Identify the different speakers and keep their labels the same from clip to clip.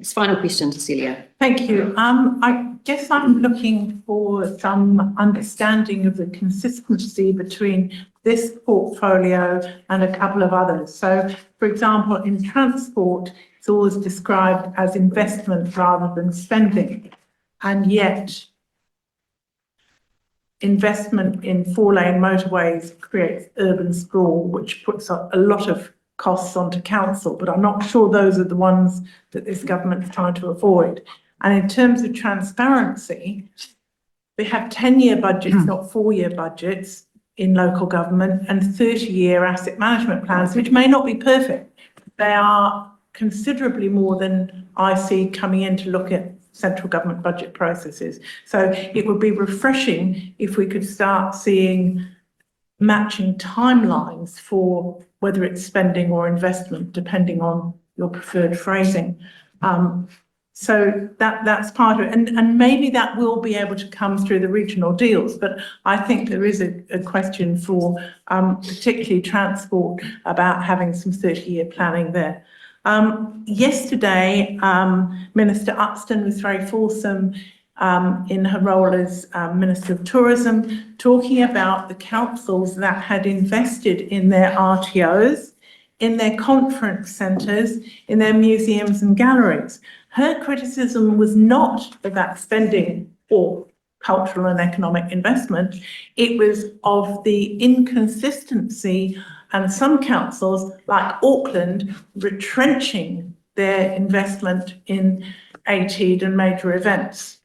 Speaker 1: Thanks. Final question, Cecilia.
Speaker 2: Thank you. I guess I'm looking for some understanding of the consistency between this portfolio and a couple of others. So, for example, in transport, it's always described as investment rather than spending. And yet, investment in 4-lane motorways creates urban sprawl, which puts up a lot of costs onto council, but I'm not sure those are the ones that this government is trying to avoid. And in terms of transparency, we have 10-year budgets, not 4-year budgets in local government, and 30-year asset management plans, which may not be perfect. They are considerably more than I see coming in to look at central government budget processes. So it would be refreshing if we could start seeing matching timelines for whether it's spending or investment, depending on your preferred phrasing. So that's part of it. And maybe that will be able to come through the regional deals, but I think there is a question for particularly transport about having some 30-year planning there. Yesterday, Minister Upston was very fulsome in her role as Minister of Tourism, talking about the councils that had invested in their RTOs, in their conference centres, in their museums and galleries. Her criticism was not about spending or cultural and economic investment. It was of the inconsistency and some councils, like Auckland, retrenching their investment in ATEED and major events.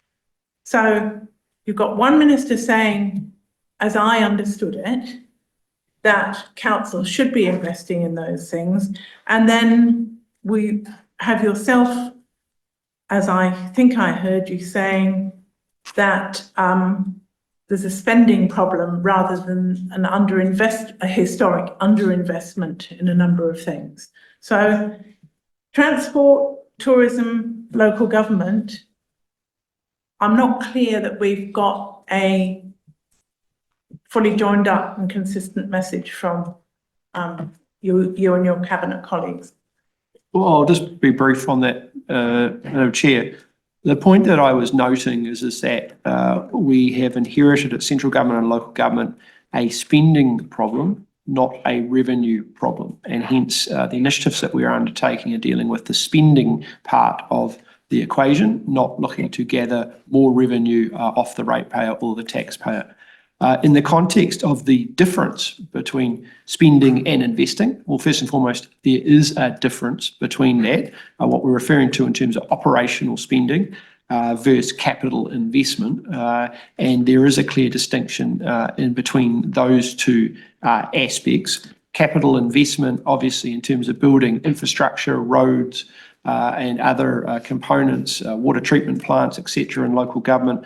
Speaker 2: So you've got one minister saying, as I understood it, that council should be investing in those things. And then we have yourself, as I think I heard you saying, that there's a spending problem rather than a historic underinvestment in a number of things. So transport, tourism, local government, I'm not clear that we've got a fully joined up and consistent message from you and your cabinet colleagues.
Speaker 3: Well, I'll just be brief on that, Madam Chair. The point that I was noting is that we have inherited at central government and local government a spending problem, not a revenue problem, and hence the initiatives that we are undertaking are dealing with the spending part of the equation, not looking to gather more revenue off the ratepayer or the taxpayer. In the context of the difference between spending and investing, well, first and foremost, there is a difference between that, what we're referring to in terms of operational spending versus capital investment. And there is a clear distinction in between those two aspects. Capital investment, obviously, in terms of building infrastructure, roads, and other components, water treatment plants, etc., in local government,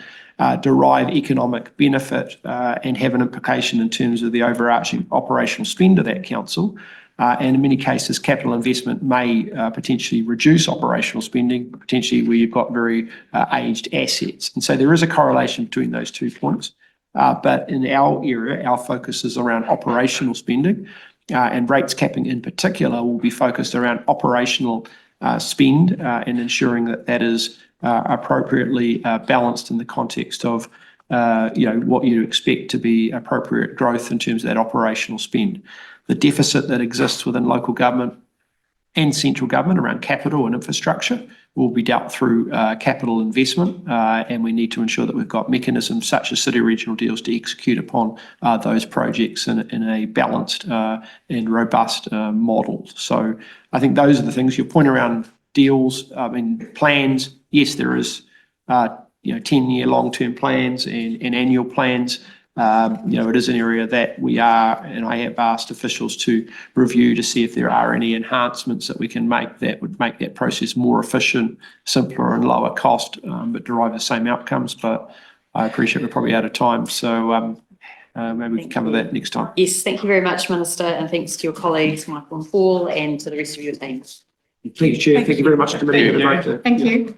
Speaker 3: derive economic benefit and have an implication in terms of the overarching operational spend of that council. And in many cases, capital investment may potentially reduce operational spending, potentially where you've got very aged assets. And so there is a correlation between those 2 points. But in our area, our focus is around operational spending, and rates capping in particular will be focused around operational spend and ensuring that that is appropriately balanced in the context of what you expect to be appropriate growth in terms of that operational spend. The deficit that exists within local government and central government around capital and infrastructure will be dealt through capital investment, and we need to ensure that we've got mechanisms such as city regional deals to execute upon those projects in a balanced and robust model. So I think those are the things. Your point around deals, plans, yes, there is 10-year long-term plans and annual plans. It is an area that we are, and I have asked officials to review to see if there are any enhancements that we can make that would make that process more efficient, simpler and lower cost, but derive the same outcomes. But I appreciate we're probably out of time, so maybe we can cover that next time.
Speaker 1: Yes, thank you very much, Minister, and thanks to your colleagues, Michael and Paul, and to the rest of your team.
Speaker 3: Thank you, Chair. Thank you very much.
Speaker 2: Thank you.